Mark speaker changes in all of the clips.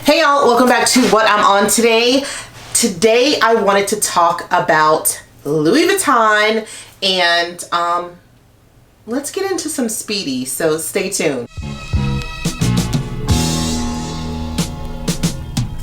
Speaker 1: Hey y'all, welcome back to what I'm on today. Today I wanted to talk about Louis Vuitton and let's get into some Speedy, so stay tuned.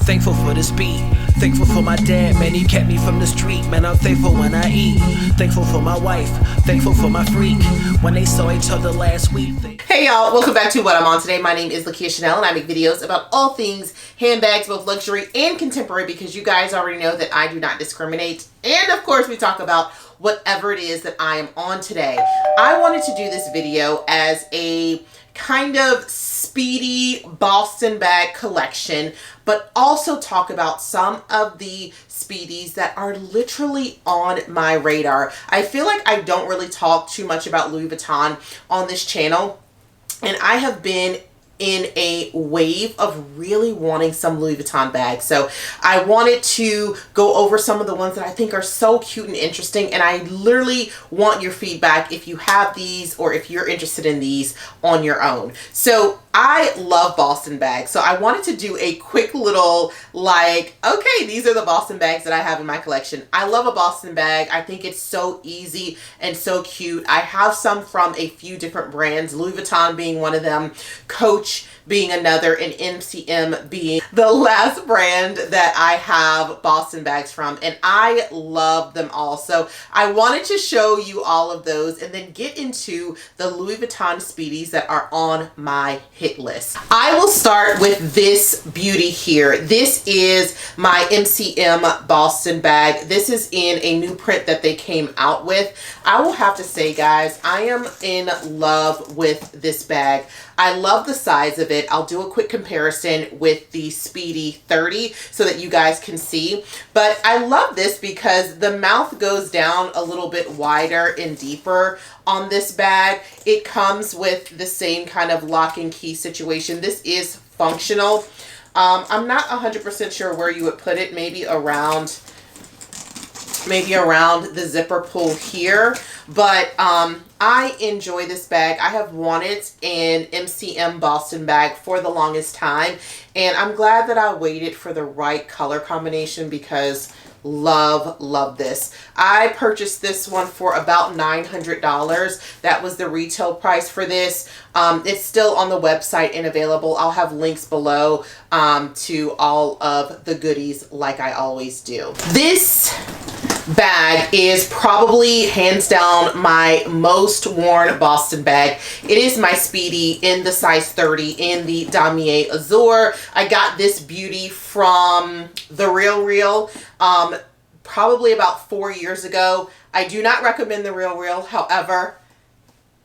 Speaker 2: Thankful for this beat, thankful for my dad, man, he kept me from the street. Man, I'm thankful when I eat, thankful for my wife, thankful for my freak. When they saw each other last week.
Speaker 1: Hey y'all, welcome back to what I'm on today. My name is Lakia Chanel and I make videos about all things handbags, both luxury and contemporary, because you guys already know that I do not discriminate. And of course we talk about whatever it is that I am on today. I wanted to do this video as a kind of Speedy Boston bag collection, but also talk about some of the Speedies that are literally on my radar. I feel like I don't really talk too much about Louis Vuitton on this channel, and I have been in a wave of really wanting some Louis Vuitton bags. So I wanted to go over some of the ones that I think are so cute and interesting, and I literally want your feedback if you have these or if you're interested in these on your own. So I love Boston bags, so I wanted to do a quick little like, okay, these are the Boston bags that I have in my collection. I love a Boston bag. I think it's so easy and so cute. I have some from a few different brands, Louis Vuitton being one of them, Coach being another, and MCM being the last brand that I have Boston bags from, and I love them all. So I wanted to show you all of those and then get into the Louis Vuitton Speedies that are on my hit list. I will start with this beauty here. This is my MCM Boston bag. This is in a new print that they came out with. I will have to say, guys, I am in love with this bag. I love the size of it. I'll do a quick comparison with the Speedy 30 so that you guys can see. But I love this because the mouth goes down a little bit wider and deeper on this bag. It comes with the same kind of lock and key situation. This is functional. I'm not 100% sure where you would put it. Maybe around the zipper pull here. But I enjoy this bag. I have wanted an MCM Boston bag for the longest time, and I'm glad that I waited for the right color combination because love this. I purchased this one for about $900. That was the retail price for this. It's still on the website and available. I'll have links below to all of the goodies like I always do. This bag is probably hands down my most worn Boston bag. It is my Speedy in the size 30 in the Damier Azure. I got this beauty from The Real, probably about 4 years ago. I do not recommend The Real. However,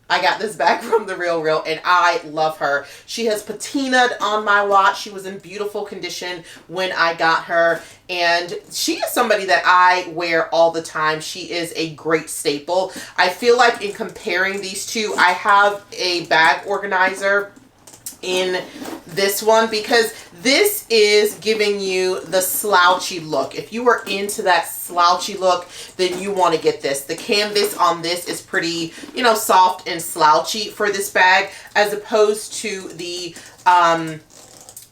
Speaker 1: I got this bag from The Real and I love her. She has patinaed on my watch. She was in beautiful condition when I got her, and she is somebody that I wear all the time. She is a great staple. I feel like in comparing these two, I have a bag organizer in this one because this is giving you the slouchy look. If you are into that slouchy look, then you want to get this. The canvas on this is pretty, you know, soft and slouchy for this bag, as opposed to the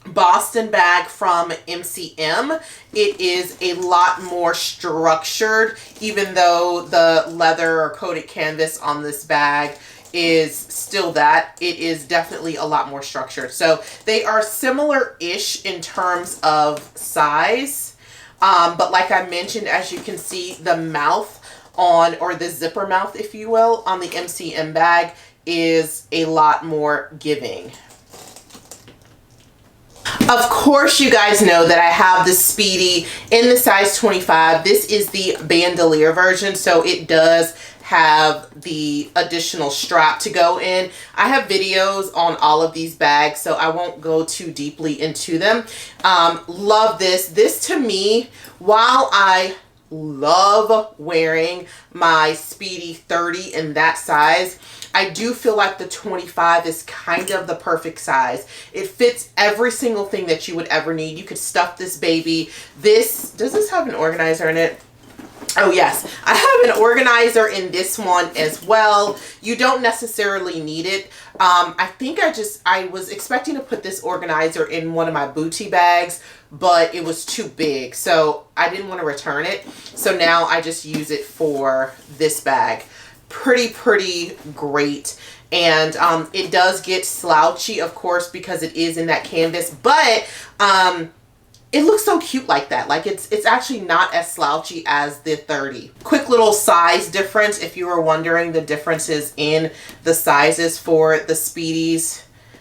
Speaker 1: Boston bag from MCM. It is a lot more structured, even though the leather or coated canvas on this bag is still that. It is definitely a lot more structured. So they are similar-ish in terms of size. But like I mentioned, as you can see, the mouth on, or the zipper mouth, if you will, on the MCM bag is a lot more giving. Of course, you guys know that I have the Speedy in the size 25. This is the Bandelier version, so it does have the additional strap to go in. I have videos on all of these bags, so I won't go too deeply into them. Love this. This to me, while I love wearing my Speedy 30 in that size, I do feel like the 25 is kind of the perfect size. It fits every single thing that you would ever need. You could stuff this baby. Does this have an organizer in it? Oh yes, I have an organizer in this one as well. You don't necessarily need it. I think I was expecting to put this organizer in one of my booty bags, but it was too big, so I didn't want to return it. So now I just use it for this bag. Pretty great. And it does get slouchy, of course, because it is in that canvas, but it looks so cute like that. Like it's actually not as slouchy as the 30. Quick little size difference, if you were wondering the differences in the sizes for the Speedies.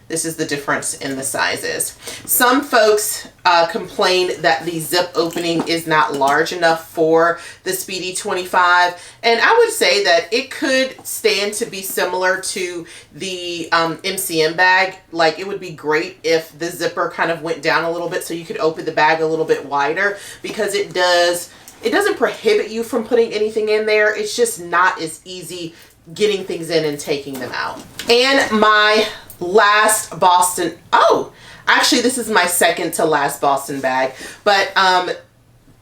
Speaker 1: This is the difference in the sizes. Some folks complain that the zip opening is not large enough for the Speedy 25. And I would say that it could stand to be similar to the MCM bag. Like it would be great if the zipper kind of went down a little bit so you could open the bag a little bit wider, because it doesn't prohibit you from putting anything in there. It's just not as easy getting things in and taking them out. And my last Boston, actually this is my second to last Boston bag, but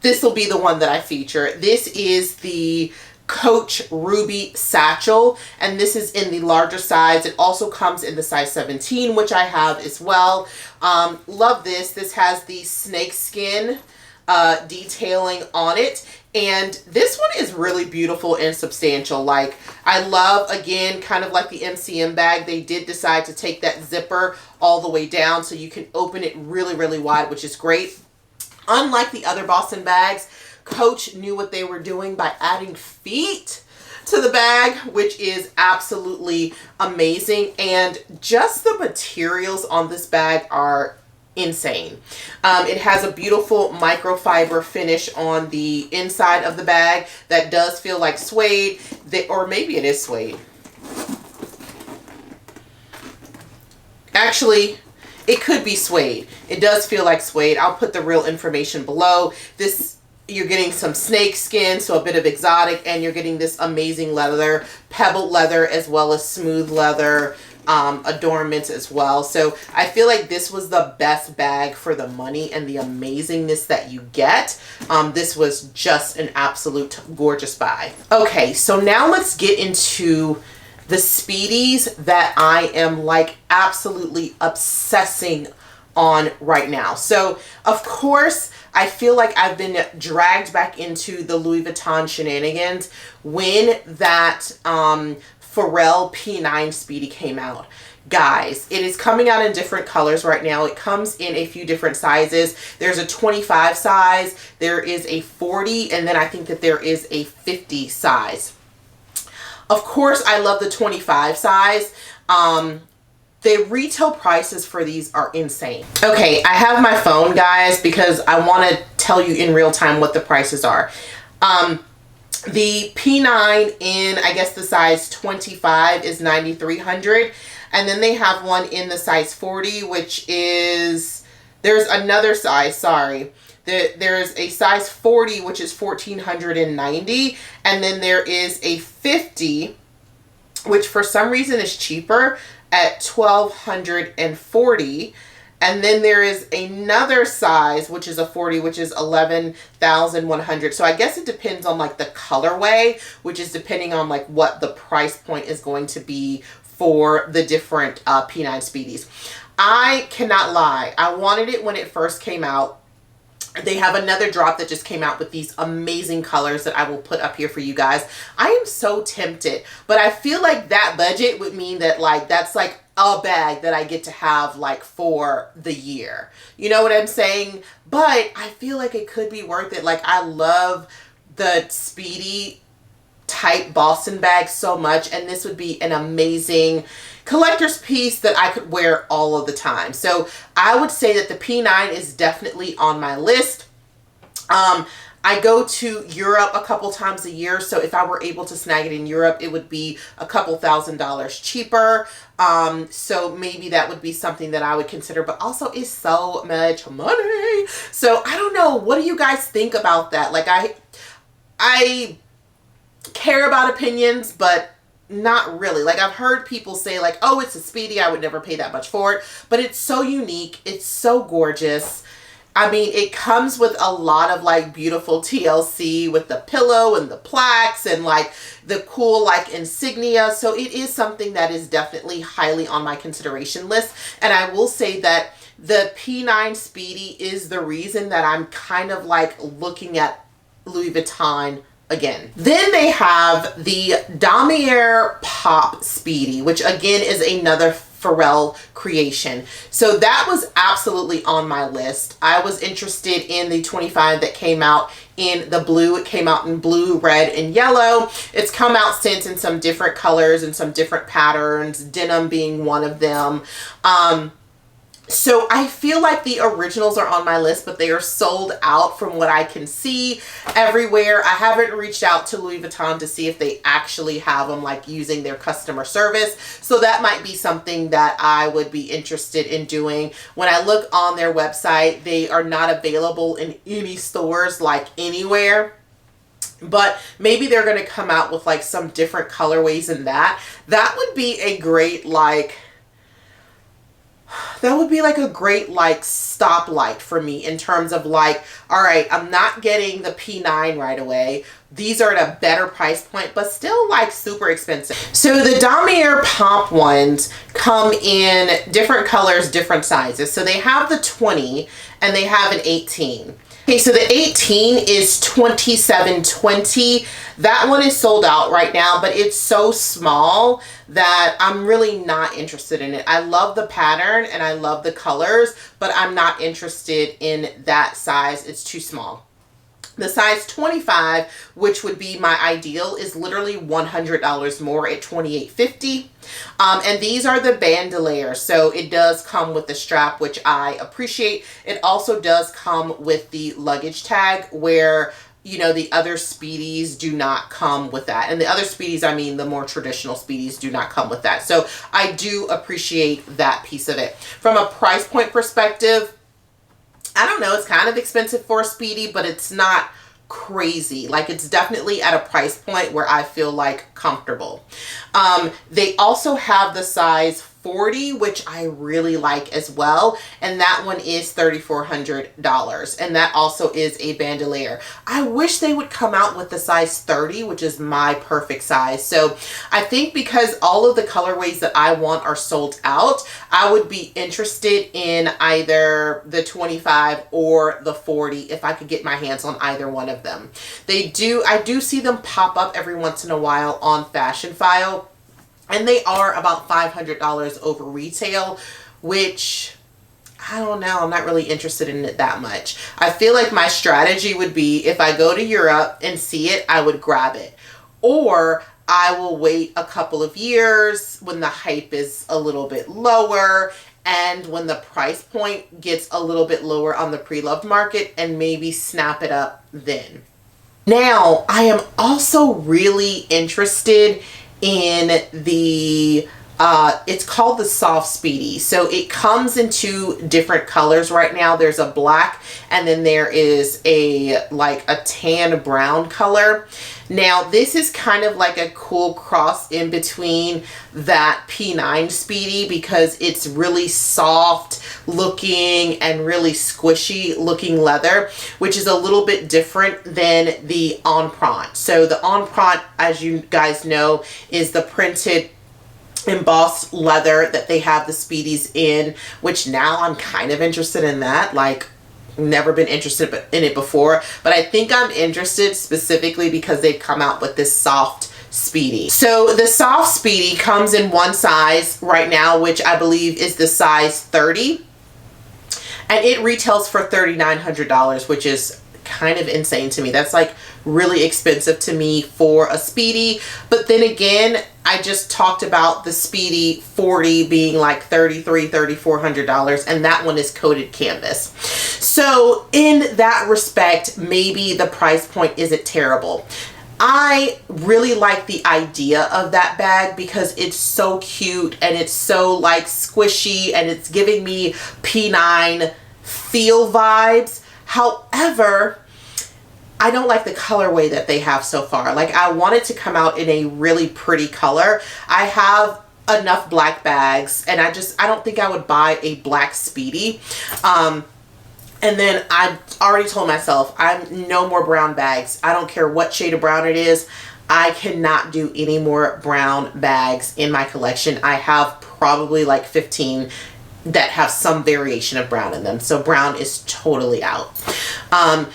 Speaker 1: this will be the one that I feature. This is the Coach Ruby Satchel, and this is in the larger size. It also comes in the size 17, which I have as well. Love this. This has the snake skin detailing on it, and this one is really beautiful and substantial. Like I love, again, kind of like the MCM bag, they did decide to take that zipper all the way down so you can open it really wide, which is great. Unlike the other Boston bags, Coach knew what they were doing by adding feet to the bag, which is absolutely amazing. And just the materials on this bag are insane. It has a beautiful microfiber finish on the inside of the bag that does feel like suede, or maybe it is suede. Actually, it could be suede. It does feel like suede. I'll put the real information below. This, you're getting some snake skin, so a bit of exotic, and you're getting this amazing leather, pebbled leather, as well as smooth leather adornments as well. So I feel like this was the best bag for the money and the amazingness that you get. This was just an absolute gorgeous buy. Okay, so now let's get into the Speedies that I am like absolutely obsessing on right now. So of course, I feel like I've been dragged back into the Louis Vuitton shenanigans when that Pharrell P9 Speedy came out. Guys, it is coming out in different colors right now. It comes in a few different sizes. There's a 25 size, there is a 40, and then I think that there is a 50 size. Of course, I love the 25 size. The retail prices for these are insane. Okay, I have my phone, guys, because I want to tell you in real time what the prices are. The P9 in, I guess, the size 25 is $9,300. And then they have one in the size 40, which is, there's another size, sorry. There's a size 40, which is $1,490. And then there is a 50, which for some reason is cheaper at $1,240. And then there is another size, which is a 40, which is $11,100. So I guess it depends on like the colorway, which is depending on like what the price point is going to be for the different P9 Speedies. I cannot lie. I wanted it when it first came out. They have another drop that just came out with these amazing colors that I will put up here for you guys. I am so tempted, but I feel like that budget would mean that like that's like a bag that I get to have like for the year. You know what I'm saying? But I feel like it could be worth it. Like I love the Speedy type Boston bag so much, and this would be an amazing collector's piece that I could wear all of the time. So I would say that the P9 is definitely on my list. I go to Europe a couple times a year, so if I were able to snag it in Europe, it would be a couple $1,000s cheaper. So maybe that would be something that I would consider, but also it's so much money. So I don't know. What do you guys think about that? Like I care about opinions, but not really. Like I've heard people say like, oh, it's a Speedy, I would never pay that much for it, but it's so unique, it's so gorgeous, I mean, it comes with a lot of like beautiful TLC with the pillow and the plaques and like the cool like insignia. So it is something that is definitely highly on my consideration list. And I will say that the P9 Speedy is the reason that I'm kind of like looking at Louis Vuitton again. Then they have the Damier Pop Speedy, which again is another Pharrell creation. So that was absolutely on my list. I was interested in the 25 that came out in the blue. It came out in blue, red, and yellow. It's come out since in some different colors and some different patterns, denim being one of them. So I feel like the originals are on my list, but they are sold out from what I can see everywhere. I haven't reached out to Louis Vuitton to see if they actually have them like using their customer service. So that might be something that I would be interested in doing. When I look on their website, they are not available in any stores like anywhere. But maybe they're going to come out with like some different colorways in that. That would be a great like... That would be like a great like stoplight for me in terms of like, all right, I'm not getting the P9 right away. These are at a better price point, but still like super expensive. So the Damier Pop ones come in different colors, different sizes. So they have the 20 and they have an 18. Okay, so the 18 is $27.20. That one is sold out right now, but it's so small that I'm really not interested in it. I love the pattern and I love the colors, but I'm not interested in that size. It's too small. The size 25, which would be my ideal, is literally $100 more at $28.50. And these are the Bandelier. So it does come with the strap, which I appreciate. It also does come with the luggage tag where, you know, the other Speedies do not come with that. And the other Speedies, I mean, the more traditional Speedies do not come with that. So I do appreciate that piece of it. From a price point perspective, I don't know, it's kind of expensive for a Speedy, but it's not crazy. Like, it's definitely at a price point where I feel like comfortable. They also have the size 40, which I really like as well, and that one is $3,400, and that also is a Bandelier. I wish they would come out with the size 30, which is my perfect size. So I think because all of the colorways that I want are sold out, I would be interested in either the 25 or the 40 if I could get my hands on either one of them. I do see them pop up every once in a while on Fashion File, and they are about $500 over retail, which I don't know. I'm not really interested in it that much. I feel like my strategy would be if I go to Europe and see it, I would grab it. Or I will wait a couple of years when the hype is a little bit lower and when the price point gets a little bit lower on the pre-loved market and maybe snap it up then. Now, I am also really interested in the it's called the Soft Speedy. So it comes in two different colors right now. There's a black and then there is a like a tan brown color. Now this is kind of like a cool cross in between that P9 Speedy because it's really soft looking and really squishy looking leather, which is a little bit different than the Empreinte. So the Empreinte, as you guys know, is the printed embossed leather that they have the Speedies in, which now I'm kind of interested in that. Like, never been interested in it before, but I think I'm interested specifically because they've come out with this soft Speedy. So the Soft Speedy comes in one size right now, which I believe is the size 30, and it retails for $3,900, which is kind of insane to me. That's like really expensive to me for a Speedy. But then again, I just talked about the Speedy 40 being like $3,400, and that one is coated canvas. So in that respect, maybe the price point isn't terrible. I really like the idea of that bag because it's so cute and it's so like squishy and it's giving me P9 feel vibes. However, I don't like the colorway that they have so far. Like, I want it to come out in a really pretty color. I have enough black bags and I don't think I would buy a black Speedy. And then I already told myself, I'm no more brown bags. I don't care what shade of brown it is. I cannot do any more brown bags in my collection. I have probably like 15 that have some variation of brown in them. So brown is totally out.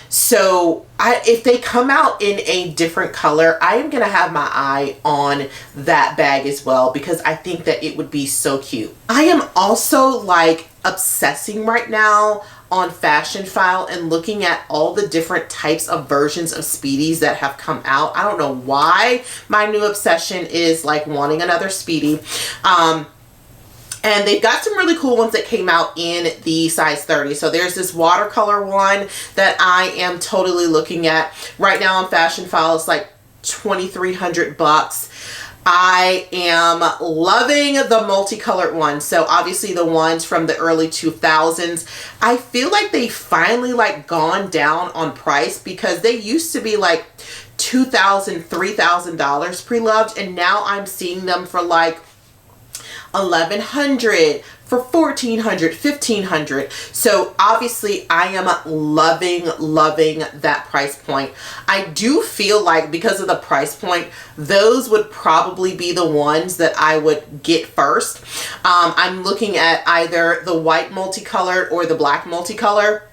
Speaker 1: So if they come out in a different color, I am going to have my eye on that bag as well, because I think that it would be so cute. I am also like obsessing right now on Fashion File and looking at all the different types of versions of Speedies that have come out. I don't know why my new obsession is like wanting another Speedy. And they've got some really cool ones that came out in the size 30. So there's this watercolor one that I am totally looking at right now on Fashion File. It's like $2,300. I am loving the multicolored ones. So obviously the ones from the early 2000s. I feel like they finally like gone down on price, because they used to be like $2,000, $3,000 pre-loved, and now I'm seeing them for like $1,100, for $1,400, $1,500. So obviously I am loving that price point. I do feel like because of the price point, those would probably be the ones that I would get first. I'm looking at either the white multicolored or the black multicolor.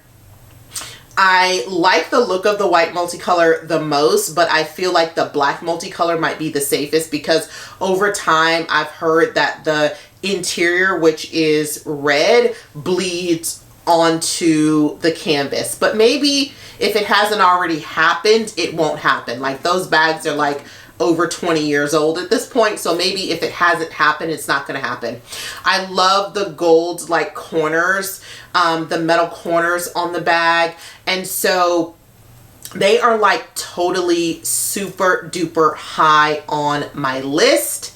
Speaker 1: I like the look of the white multicolor the most, but I feel like the black multicolor might be the safest, because over time I've heard that the interior, which is red, bleeds onto the canvas. But maybe if it hasn't already happened, it won't happen. Like, those bags are like over 20 years old at this point, so maybe if it hasn't happened, it's not going to happen. I love the gold like corners, the metal corners on the bag, and so they are like totally super duper high on my list.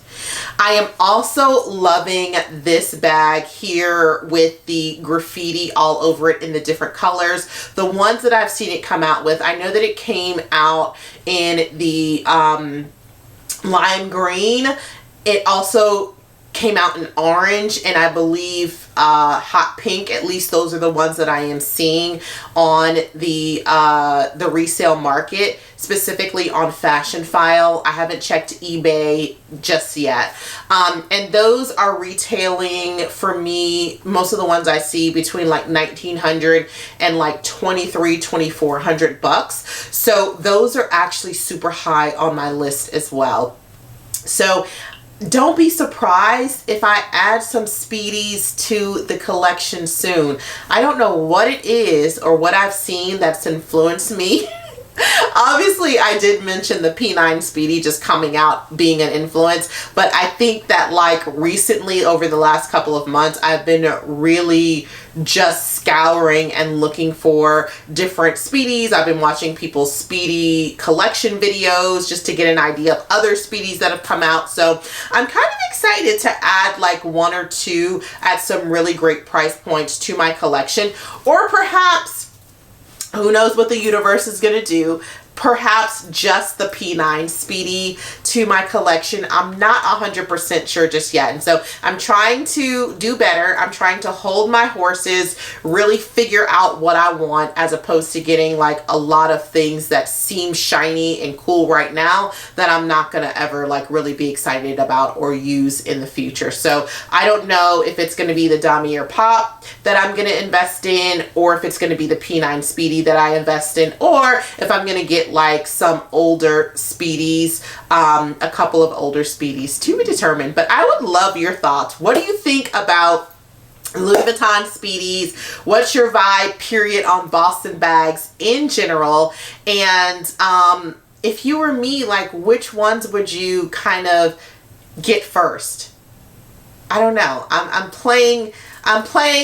Speaker 1: I am also loving this bag here with the graffiti all over it in the different colors. The ones that I've seen it come out with, I know that it came out in the lime green. It also came out in orange, and I believe hot pink. At least those are the ones that I am seeing on the resale market, specifically on Fashion File. I haven't checked eBay just yet. And those are retailing for me, most of the ones I see, between like $1,900 and like $2,400. So those are actually super high on my list as well. So don't be surprised if I add some Speedies to the collection soon. I don't know what it is or what I've seen that's influenced me. Obviously, I did mention the P9 Speedy just coming out being an influence, but I think that like recently, over the last couple of months, I've been really just scouring and looking for different Speedies. I've been watching people's Speedy collection videos just to get an idea of other Speedies that have come out. So I'm kind of excited to add like one or two at some really great price points to my collection, or perhaps, who knows what the universe is going to do, perhaps just the P9 Speedy to my collection. I'm not 100% sure just yet. And so I'm trying to do better. I'm trying to hold my horses, really figure out what I want, as opposed to getting like a lot of things that seem shiny and cool right now that I'm not going to ever like really be excited about or use in the future. So I don't know if it's going to be the Damier Pop that I'm going to invest in, or if it's going to be the P9 Speedy that I invest in, or if I'm going to get like some older Speedies, a couple of older Speedies, to be determined. But I would love your thoughts. What do you think about Louis Vuitton Speedies? What's your vibe, period, on Boston bags in general? And if you were me, like, which ones would you kind of get first? I don't know. I'm playing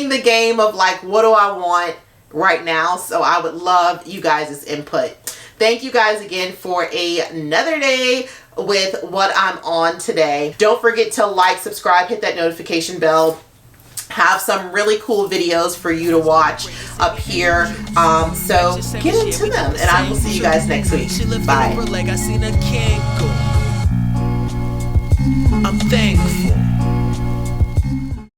Speaker 1: the game of like, what do I want right now? So I would love you guys' input. Thank you guys again for another day with what I'm on today. Don't forget to like, subscribe, hit that notification bell. Have some really cool videos for you to watch up here. So get into them, and I will see you guys next week. Bye.
Speaker 2: I'm thankful.